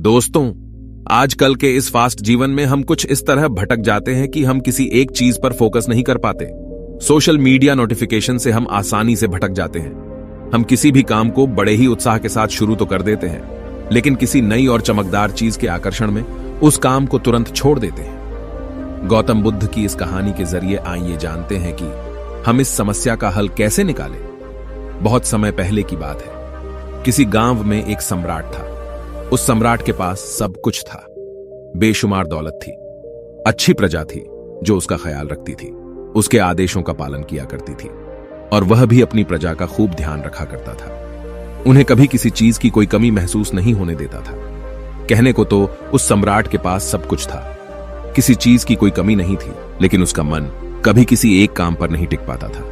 दोस्तों, आजकल के इस फास्ट जीवन में हम कुछ इस तरह भटक जाते हैं कि हम किसी एक चीज पर फोकस नहीं कर पाते। सोशल मीडिया नोटिफिकेशन से हम आसानी से भटक जाते हैं। हम किसी भी काम को बड़े ही उत्साह के साथ शुरू तो कर देते हैं, लेकिन किसी नई और चमकदार चीज के आकर्षण में उस काम को तुरंत छोड़ देते हैं। गौतम बुद्ध की इस कहानी के जरिए आइए जानते हैं कि हम इस समस्या का हल कैसे निकालें। बहुत समय पहले की बात है। किसी गांव में एक सम्राट था। उस सम्राट के पास सब कुछ था। बेशुमार दौलत थी, अच्छी प्रजा थी जो उसका ख्याल रखती थी, उसके आदेशों का पालन किया करती थी, और वह भी अपनी प्रजा का खूब ध्यान रखा करता था। उन्हें कभी किसी चीज की कोई कमी महसूस नहीं होने देता था। कहने को तो उस सम्राट के पास सब कुछ था, किसी चीज की कोई कमी नहीं थी, लेकिन उसका मन कभी किसी एक काम पर नहीं टिक पाता था।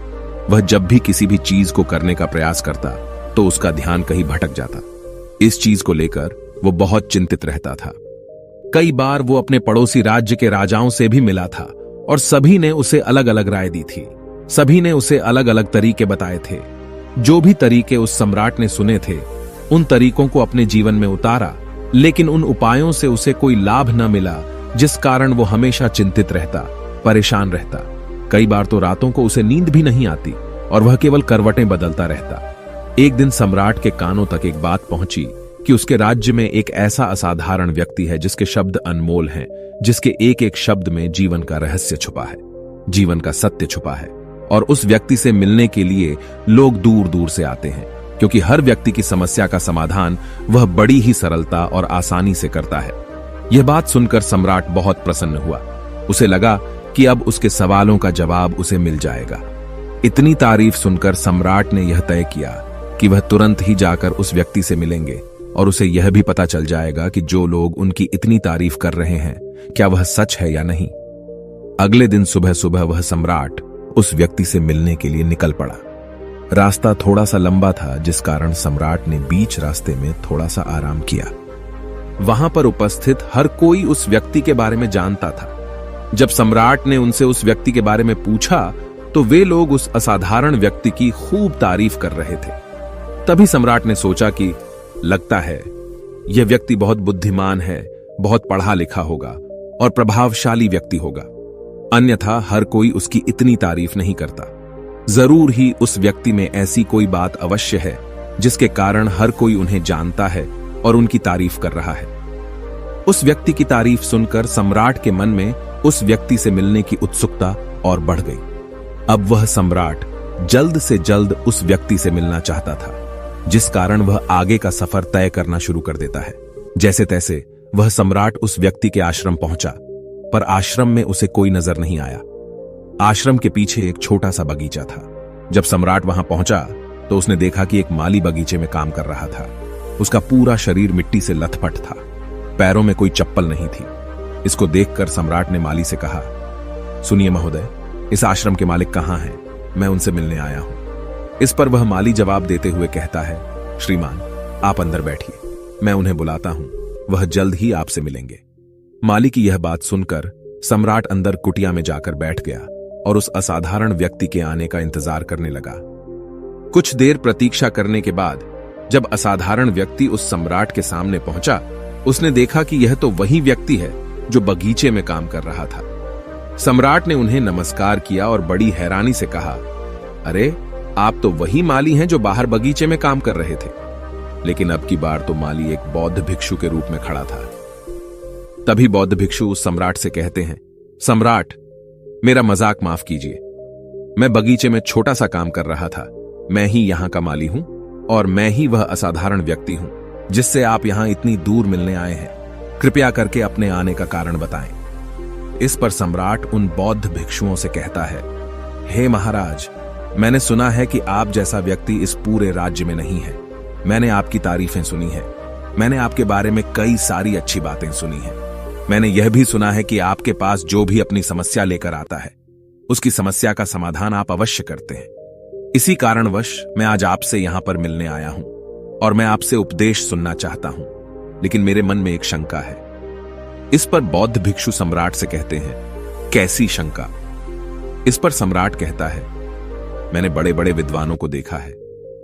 वह जब भी किसी भी चीज को करने का प्रयास करता तो उसका ध्यान कहीं भटक जाता। इस चीज को लेकर वो बहुत चिंतित रहता था। कई बार वो अपने पड़ोसी राज्य के राजाओं से भी मिला था और सभी ने उसे अलग अलग राय दी थी। सभी ने उसे अलग अलग तरीके बताए थे। जो भी तरीके उस सम्राट ने सुने थे, उन तरीकों को अपने जीवन में उतारा, लेकिन उन उपायों से उसे कोई लाभ न मिला, जिस कारण वो हमेशा चिंतित रहता, परेशान रहता। कई बार तो रातों को उसे नींद भी नहीं आती और वह केवल करवटें बदलता रहता। एक दिन सम्राट के कानों तक एक बात पहुंची कि उसके राज्य में एक ऐसा असाधारण व्यक्ति है जिसके शब्द अनमोल हैं, जिसके एक एक शब्द में जीवन का रहस्य छुपा है, जीवन का सत्य छुपा है। और उस व्यक्ति से मिलने के लिए लोग दूर दूर से आते हैं, क्योंकि हर व्यक्ति की समस्या का समाधान वह बड़ी ही सरलता और आसानी से करता है। यह बात सुनकर सम्राट बहुत प्रसन्न हुआ। उसे लगा कि अब उसके सवालों का जवाब उसे मिल जाएगा। इतनी तारीफ सुनकर सम्राट ने यह तय किया कि वह तुरंत ही जाकर उस व्यक्ति से मिलेंगे और उसे यह भी पता चल जाएगा कि जो लोग उनकी इतनी तारीफ कर रहे हैं, क्या वह सच है या नहीं। अगले दिन सुबह सुबह वह सम्राट उस व्यक्ति से मिलने के लिए निकल पड़ा। रास्ता थोड़ा सा लंबा था, जिस कारण सम्राट ने बीच रास्ते में थोड़ा सा आराम किया। वहां पर उपस्थित हर कोई उस व्यक्ति के बारे में जानता था। जब सम्राट ने उनसे उस व्यक्ति के बारे में पूछा तो वे लोग उस असाधारण व्यक्ति की खूब तारीफ कर रहे थे। तभी सम्राट ने सोचा कि लगता है यह व्यक्ति बहुत बुद्धिमान है, बहुत पढ़ा लिखा होगा और प्रभावशाली व्यक्ति होगा, अन्यथा हर कोई उसकी इतनी तारीफ नहीं करता। जरूर ही उस व्यक्ति में ऐसी कोई बात अवश्य है जिसके कारण हर कोई उन्हें जानता है और उनकी तारीफ कर रहा है। उस व्यक्ति की तारीफ सुनकर सम्राट के मन में उस व्यक्ति से मिलने की उत्सुकता और बढ़ गई। अब वह सम्राट जल्द से जल्द उस व्यक्ति से मिलना चाहता था, जिस कारण वह आगे का सफर तय करना शुरू कर देता है। जैसे तैसे वह सम्राट उस व्यक्ति के आश्रम पहुंचा, पर आश्रम में उसे कोई नजर नहीं आया। आश्रम के पीछे एक छोटा सा बगीचा था। जब सम्राट वहां पहुंचा तो उसने देखा कि एक माली बगीचे में काम कर रहा था। उसका पूरा शरीर मिट्टी से लथपथ था, पैरों में कोई चप्पल नहीं थी। इसको देखकर सम्राट ने माली से कहा, सुनिए महोदय, इस आश्रम के मालिक कहां हैं? मैं उनसे मिलने आया हूं। इस पर वह माली जवाब देते हुए कहता है, श्रीमान, आप अंदर बैठिए, मैं उन्हें बुलाता हूं, वह जल्द ही आपसे मिलेंगे। माली की यह बात सुनकर सम्राट अंदर कुटिया में जाकर बैठ गया और उस असाधारण व्यक्ति के आने का इंतजार करने लगा। कुछ देर प्रतीक्षा करने के बाद जब असाधारण व्यक्ति उस सम्राट के सामने पहुंचा, उसने देखा कि यह तो वही व्यक्ति है जो बगीचे में काम कर रहा था। सम्राट ने उन्हें नमस्कार किया और बड़ी हैरानी से कहा, अरे, आप तो वही माली हैं जो बाहर बगीचे में काम कर रहे थे। लेकिन अब की बार तो माली एक बौद्ध भिक्षु के रूप में खड़ा था। तभी बौद्ध भिक्षु उस सम्राट से कहते हैं, सम्राट, मेरा मजाक माफ कीजिए। मैं बगीचे में छोटा सा काम कर रहा था। मैं ही यहां का माली हूं और मैं ही वह असाधारण व्यक्ति हूं जिससे आप यहां इतनी दूर मिलने आए हैं। कृपया करके अपने आने का कारण बताएं। इस पर सम्राट उन बौद्ध भिक्षुओं से कहता है, हे महाराज, मैंने सुना है कि आप जैसा व्यक्ति इस पूरे राज्य में नहीं है। मैंने आपकी तारीफें सुनी है। मैंने आपके बारे में कई सारी अच्छी बातें सुनी हैं। मैंने यह भी सुना है कि आपके पास जो भी अपनी समस्या लेकर आता है, उसकी समस्या का समाधान आप अवश्य करते हैं। इसी कारणवश मैं आज आपसे यहां पर मिलने आया हूं और मैं आपसे उपदेश सुनना चाहता हूं, लेकिन मेरे मन में एक शंका है। इस पर बौद्ध भिक्षु सम्राट से कहते हैं, कैसी शंका? इस पर सम्राट कहता है, मैंने बड़े बड़े विद्वानों को देखा है,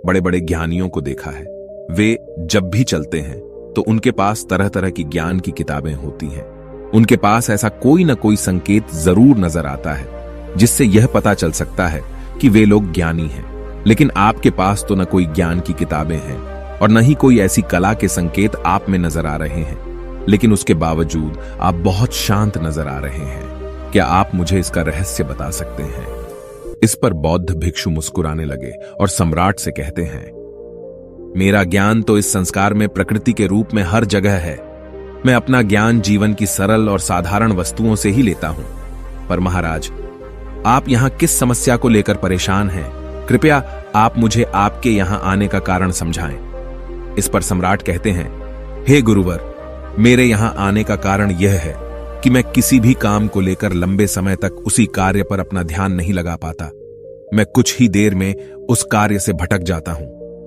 बड़े बड़े ज्ञानियों को देखा है। वे जब भी चलते हैं तो उनके पास तरह तरह की ज्ञान की किताबें होती हैं। उनके पास ऐसा कोई ना कोई संकेत जरूर नजर आता है जिससे यह पता चल सकता है कि वे लोग ज्ञानी हैं। लेकिन आपके पास तो न कोई ज्ञान की किताबें हैं और न ही कोई ऐसी कला के संकेत आप में नजर आ रहे हैं, लेकिन उसके बावजूद आप बहुत शांत नजर आ रहे हैं। क्या आप मुझे इसका रहस्य बता सकते हैं? इस पर बौद्ध भिक्षु मुस्कुराने लगे और सम्राट से कहते हैं, मेरा ज्ञान तो इस संस्कार में प्रकृति के रूप में हर जगह है। मैं अपना ज्ञान जीवन की सरल और साधारण वस्तुओं से ही लेता हूं। पर महाराज, आप यहां किस समस्या को लेकर परेशान हैं? कृपया आप मुझे आपके यहां आने का कारण समझाएं। इस पर सम्राट कहते हैं, हे गुरुवर, मेरे यहां आने का कारण यह है कि मैं किसी भी काम को लेकर लंबे समय तक उसी कार्य पर अपना ध्यान नहीं लगा पाता। मैं कुछ ही देर में उस कार्य से भटक जाता हूं।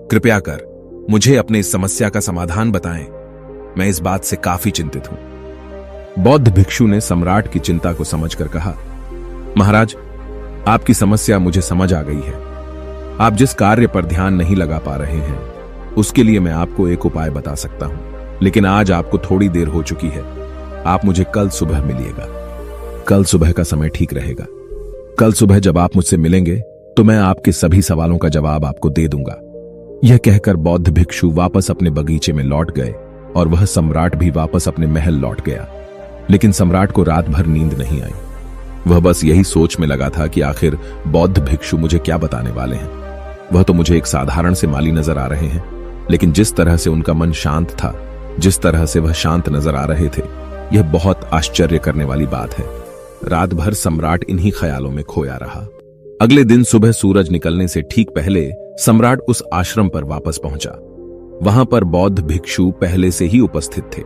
कृपया कर मुझे अपने इस समस्या का समाधान बताएं। मैं इस बात से काफी चिंतित हूं। बौद्ध भिक्षु ने सम्राट की चिंता को समझकर कहा, महाराज, आपकी समस्या मुझे समझ आ गई है। आप जिस कार्य पर ध्यान नहीं लगा पा रहे हैं, उसके लिए मैं आपको एक उपाय बता सकता हूं, लेकिन आज आपको थोड़ी देर हो चुकी है। आप मुझे कल सुबह मिलिएगा। कल सुबह का समय ठीक रहेगा। कल सुबह जब आप मुझसे मिलेंगे तो मैं आपके सभी सवालों का जवाब आपको दे दूंगा। यह कहकर बौद्ध भिक्षु वापस अपने बगीचे में लौट गए और वह सम्राट भी वापस अपने महल लौट गया। लेकिन सम्राट को रात भर नींद नहीं आई। वह बस यही सोच में लगा था कि आखिर बौद्ध भिक्षु मुझे क्या बताने वाले हैं। वह तो मुझे एक साधारण से माली नजर आ रहे हैं, लेकिन जिस तरह से उनका मन शांत था, जिस तरह से वह शांत नजर आ रहे थे, यह बहुत आश्चर्य करने वाली बात है। रात भर सम्राट इन्हीं ख्यालों में खोया रहा। अगले दिन सुबह सूरज निकलने से ठीक पहले सम्राट उस आश्रम पर वापस पहुंचा। वहां पर बौद्ध भिक्षु पहले से ही उपस्थित थे।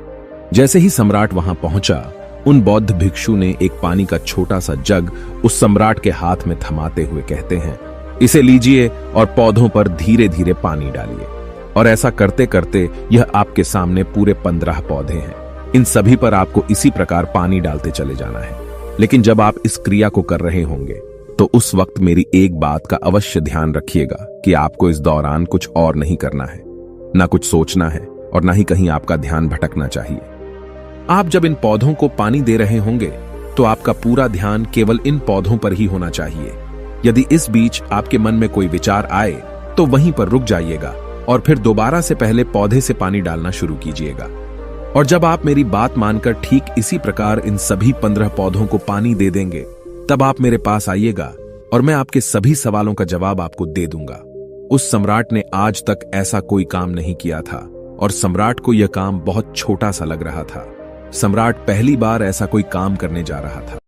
जैसे ही सम्राट वहां पहुंचा, उन बौद्ध भिक्षु ने एक पानी का छोटा सा जग उस सम्राट के हाथ में थमाते हुए कहते हैं, इसे लीजिए और पौधों पर धीरे धीरे पानी डालिए। और ऐसा करते करते यह आपके सामने पूरे 15 पौधे हैं। इन सभी पर आपको इसी प्रकार पानी डालते चले जाना है। लेकिन जब आप इस क्रिया को कर रहे होंगे तो उस वक्त मेरी एक बात का अवश्य ध्यान रखिएगा कि आपको इस दौरान कुछ और नहीं करना है, ना कुछ सोचना है और ना ही कहीं आपका ध्यान भटकना चाहिए। आप जब इन पौधों को पानी दे रहे होंगे तो आपका पूरा ध्यान केवल इन पौधों पर ही होना चाहिए। यदि इस बीच आपके मन में कोई विचार आए तो वहीं पर रुक जाइएगा और फिर दोबारा से पहले पौधे से पानी डालना शुरू कीजिएगा। और जब आप मेरी बात मानकर ठीक इसी प्रकार इन सभी 15 पौधों को पानी दे देंगे, तब आप मेरे पास आइएगा और मैं आपके सभी सवालों का जवाब आपको दे दूंगा। उस सम्राट ने आज तक ऐसा कोई काम नहीं किया था और सम्राट को यह काम बहुत छोटा सा लग रहा था। सम्राट पहली बार ऐसा कोई काम करने जा रहा था।